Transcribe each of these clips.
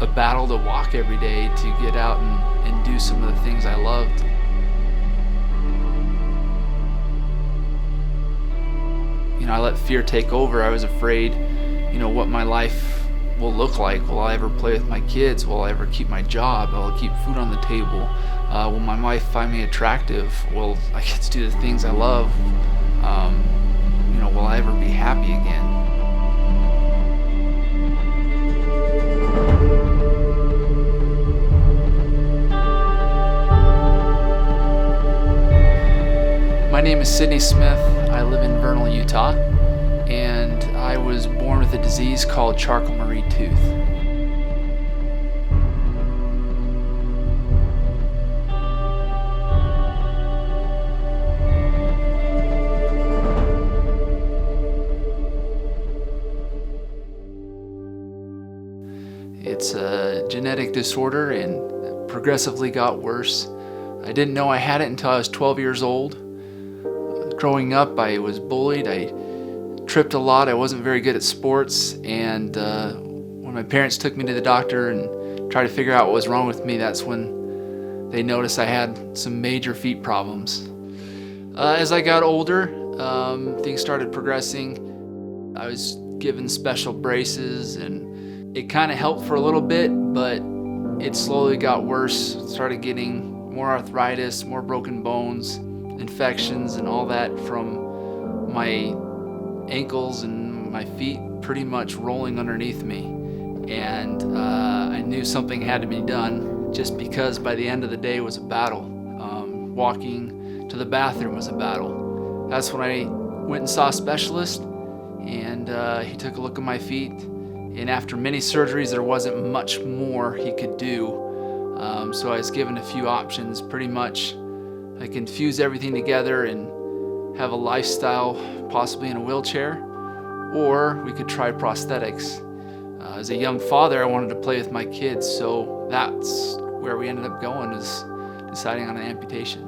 a battle to walk every day, to get out and do some of the things I loved. I let fear take over. I was afraid, what my life will look like. Will I ever play with my kids? Will I ever keep my job? Will I keep food on the table? Will my wife find me attractive? Will I get to do the things I love? Will I ever be happy again? My name is Sidney Smith. I live in Vernal, Utah, and I was born with a disease called Charcot-Marie-Tooth. It's a genetic disorder and progressively got worse. I didn't know I had it until I was 12 years old. Growing up, I was bullied. I tripped a lot. I wasn't very good at sports, and when my parents took me to the doctor and tried to figure out what was wrong with me, that's when they noticed I had some major feet problems. As I got older, things started progressing. I was given special braces, and it kind of helped for a little bit, but it slowly got worse. Started getting more arthritis, more broken bones, infections, and all that from my ankles and my feet pretty much rolling underneath me. And I knew something had to be done, just because by the end of the day it was a battle. Walking to the bathroom was a battle. That's when I went and saw a specialist, and he took a look at my feet, and after many surgeries there wasn't much more he could do. So I was given a few options. Pretty much I can fuse everything together and have a lifestyle, possibly in a wheelchair, or we could try prosthetics. As a young father, I wanted to play with my kids, so that's where we ended up going, is deciding on an amputation.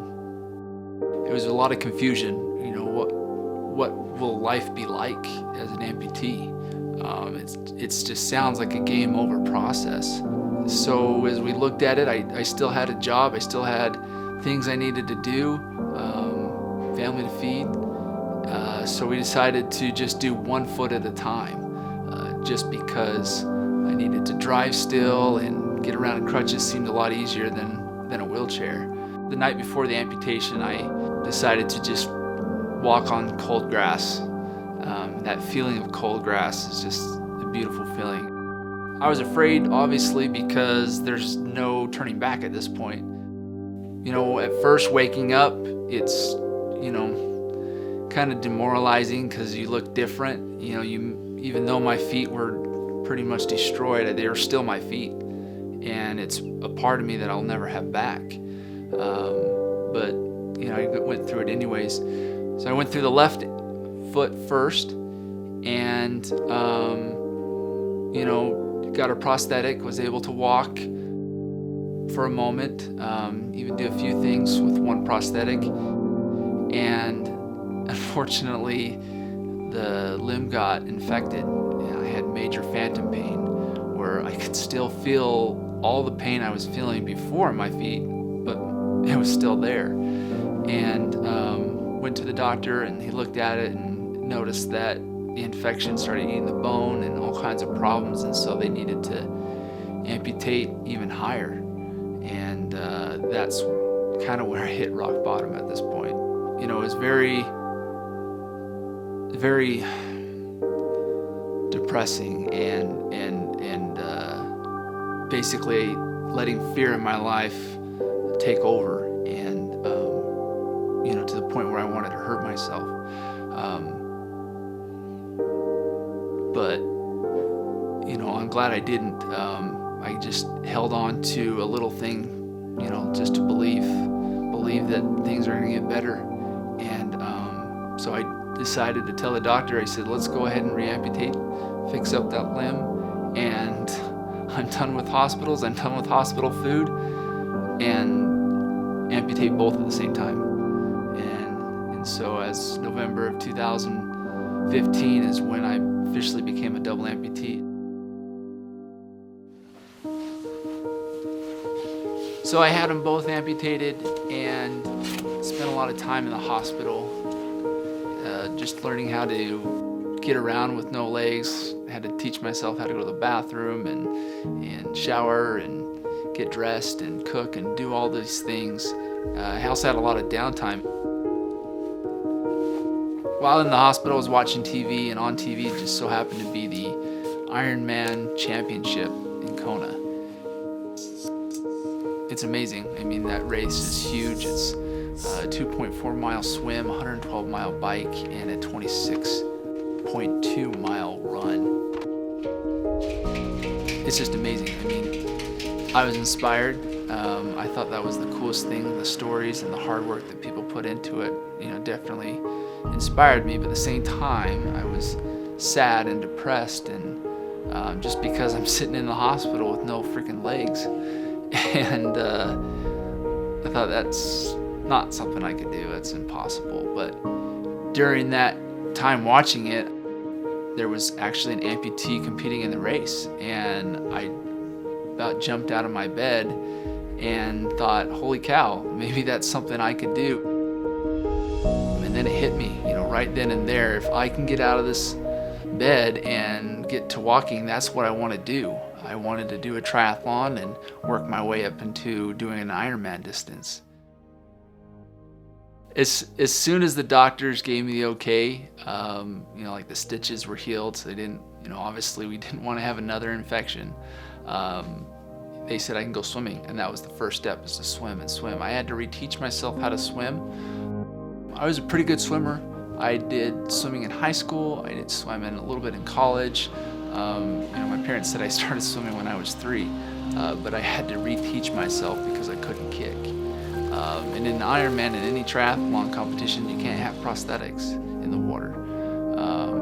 It was a lot of confusion. What will life be like as an amputee? It just sounds like a game over process. So as we looked at it, I still had a job, I still had things I needed to do, family to feed. So we decided to just do 1 foot at a time, just because I needed to drive still, and get around in crutches seemed a lot easier than a wheelchair. The night before the amputation, I decided to just walk on cold grass. That feeling of cold grass is just a beautiful feeling. I was afraid, obviously, because there's no turning back at this point. At first waking up, it's, kind of demoralizing because you look different. Even though my feet were pretty much destroyed, they are still my feet, and it's a part of me that I'll never have back. But I went through it anyways. So I went through the left foot first, and got a prosthetic, was able to walk for a moment, even do a few things with one prosthetic, and unfortunately the limb got infected. I had major phantom pain where I could still feel all the pain I was feeling before in my feet, but it was still there. And went to the doctor, and he looked at it and noticed that the infection started eating the bone and all kinds of problems, and so they needed to amputate even higher. And that's kind of where I hit rock bottom at this point. It was very, very depressing, and basically letting fear in my life take over, and to the point where I wanted to hurt myself. But I'm glad I didn't. I just held on to a little thing, just to believe that things are going to get better. And so I decided to tell the doctor, I said, let's go ahead and reamputate, fix up that limb, and I'm done with hospitals, I'm done with hospital food, and amputate both at the same time. And so as November of 2015 is when I officially became a double amputee. So I had them both amputated and spent a lot of time in the hospital, just learning how to get around with no legs. Had to teach myself how to go to the bathroom and shower and get dressed and cook and do all these things. I also had a lot of downtime. While in the hospital, I was watching TV, and on TV it just so happened to be the Ironman Championship in Kona. It's amazing. I mean, that race is huge. It's a 2.4 mile swim, 112 mile bike, and a 26.2 mile run. It's just amazing. I mean, I was inspired. I thought that was the coolest thing. The stories and the hard work that people put into it, definitely inspired me. But at the same time, I was sad and depressed, and just because I'm sitting in the hospital with no freaking legs. And I thought that's not something I could do. It's impossible. But during that time watching it, there was actually an amputee competing in the race, and I about jumped out of my bed and thought, holy cow, maybe that's something I could do. And then it hit me, right then and there. If I can get out of this bed and get to walking, that's what I want to do. I wanted to do a triathlon and work my way up into doing an Ironman distance. As soon as the doctors gave me the okay, like the stitches were healed, so they didn't, obviously we didn't want to have another infection. They said I can go swimming, and that was the first step, is to swim and swim. I had to reteach myself how to swim. I was a pretty good swimmer. I did swimming in high school. I did swimming a little bit in college. My parents said I started swimming when I was 3, but I had to reteach myself because I couldn't kick. And in Ironman and any triathlon competition, you can't have prosthetics in the water.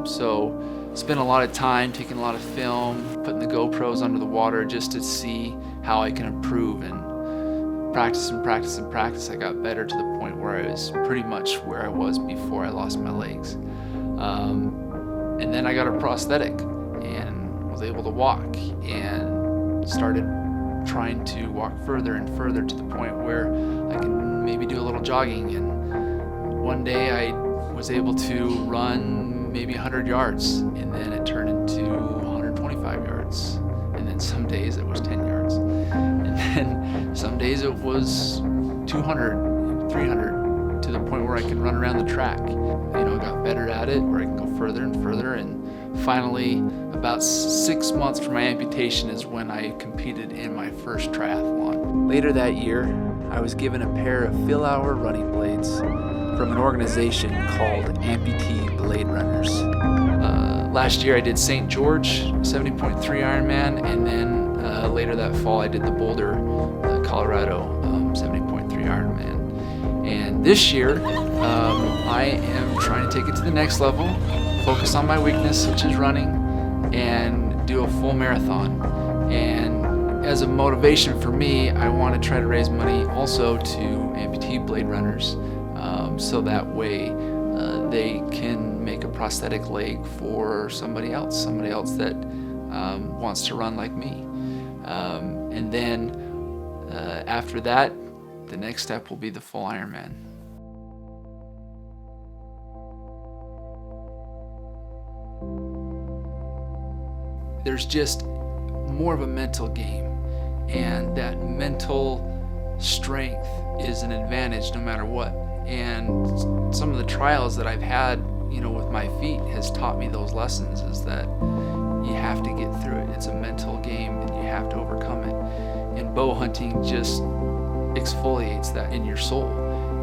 So spent a lot of time taking a lot of film, putting the GoPros under the water just to see how I can improve, and practice and practice and practice. I got better to the point where I was pretty much where I was before I lost my legs. And then I got a prosthetic and was able to walk, and started trying to walk further and further to the point where I can maybe do a little jogging. And one day I was able to run maybe 100 yards, and then it turned into 125 yards. And then some days it was 10 yards. And then some days it was 200, 300, to the point where I could run around the track. I got better at it, where I can go further and further. And finally, about 6 months from my amputation is when I competed in my first triathlon. Later that year, I was given a pair of fill-hour running blades from an organization called Amputee Blade Runners. Last year I did St. George 70.3 Ironman, and then later that fall I did the Boulder, Colorado 70.3 Ironman. And this year I am trying to take it to the next level, focus on my weakness, which is running, and do a full marathon. And as a motivation for me, I want to try to raise money also to Amputee Blade Runners, so that way they can make a prosthetic leg for somebody else that wants to run like me. And then after that, the next step will be the full Ironman. There's just more of a mental game, and that mental strength is an advantage no matter what. And some of the trials that I've had, with my feet has taught me those lessons, is that you have to get through it. It's a mental game, and you have to overcome it. And bow hunting just exfoliates that in your soul,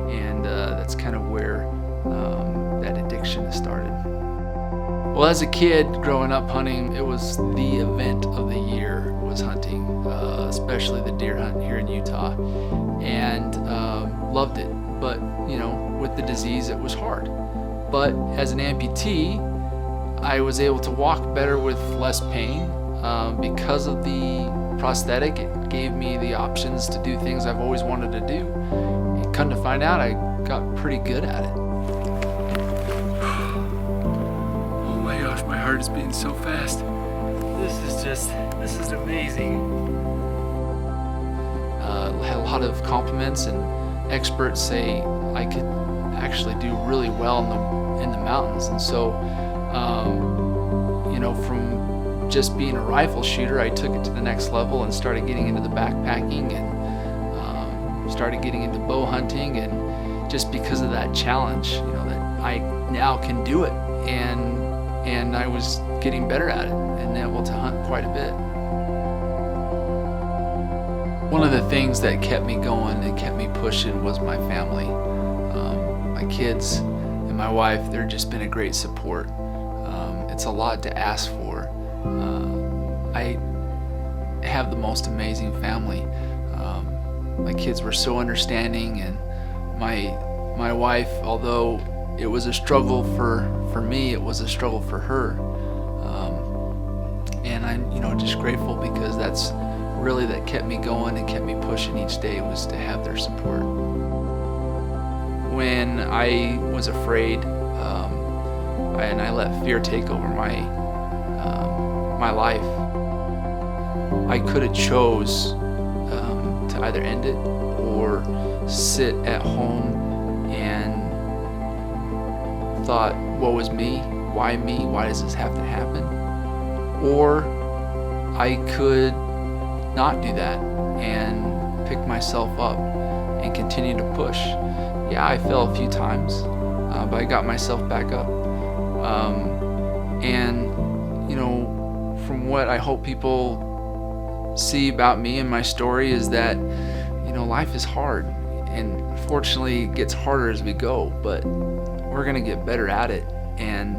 and that's kind of where that addiction has started. Well, as a kid growing up hunting, it was the event of the year was hunting, especially the deer hunt here in Utah, and loved it. But with the disease, it was hard. But as an amputee, I was able to walk better with less pain because of the prosthetic. It gave me the options to do things I've always wanted to do. And come to find out, I got pretty good at it. Oh my gosh, my heart is beating so fast. This is amazing. I had a lot of compliments, and experts say I could actually do really well in the mountains. And so, from just being a rifle shooter, I took it to the next level and started getting into the backpacking and started getting into bow hunting. And just because of that challenge, that I now can do it, and I was getting better at it and able to hunt quite a bit. One of the things that kept me going and kept me pushing was my family. My kids and my wife, they've just been a great support. It's a lot to ask for. I have the most amazing family. My kids were so understanding, and my wife, although it was a struggle for me, it was a struggle for her. And I'm just grateful, because that's really that kept me going and kept me pushing each day, was to have their support. When I was afraid, and I let fear take over my life, I could have chose to either end it or sit at home and thought, woe is me? Why me? Why does this have to happen? Or I could not do that and pick myself up and continue to push. Yeah, I fell a few times, but I got myself back up. From what I hope people see about me and my story is that, life is hard, and fortunately it gets harder as we go, but we're going to get better at it. And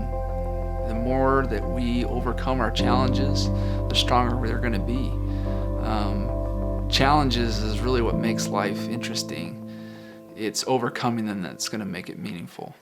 the more that we overcome our challenges, the stronger we're going to be. Challenges is really what makes life interesting. It's overcoming them that's going to make it meaningful.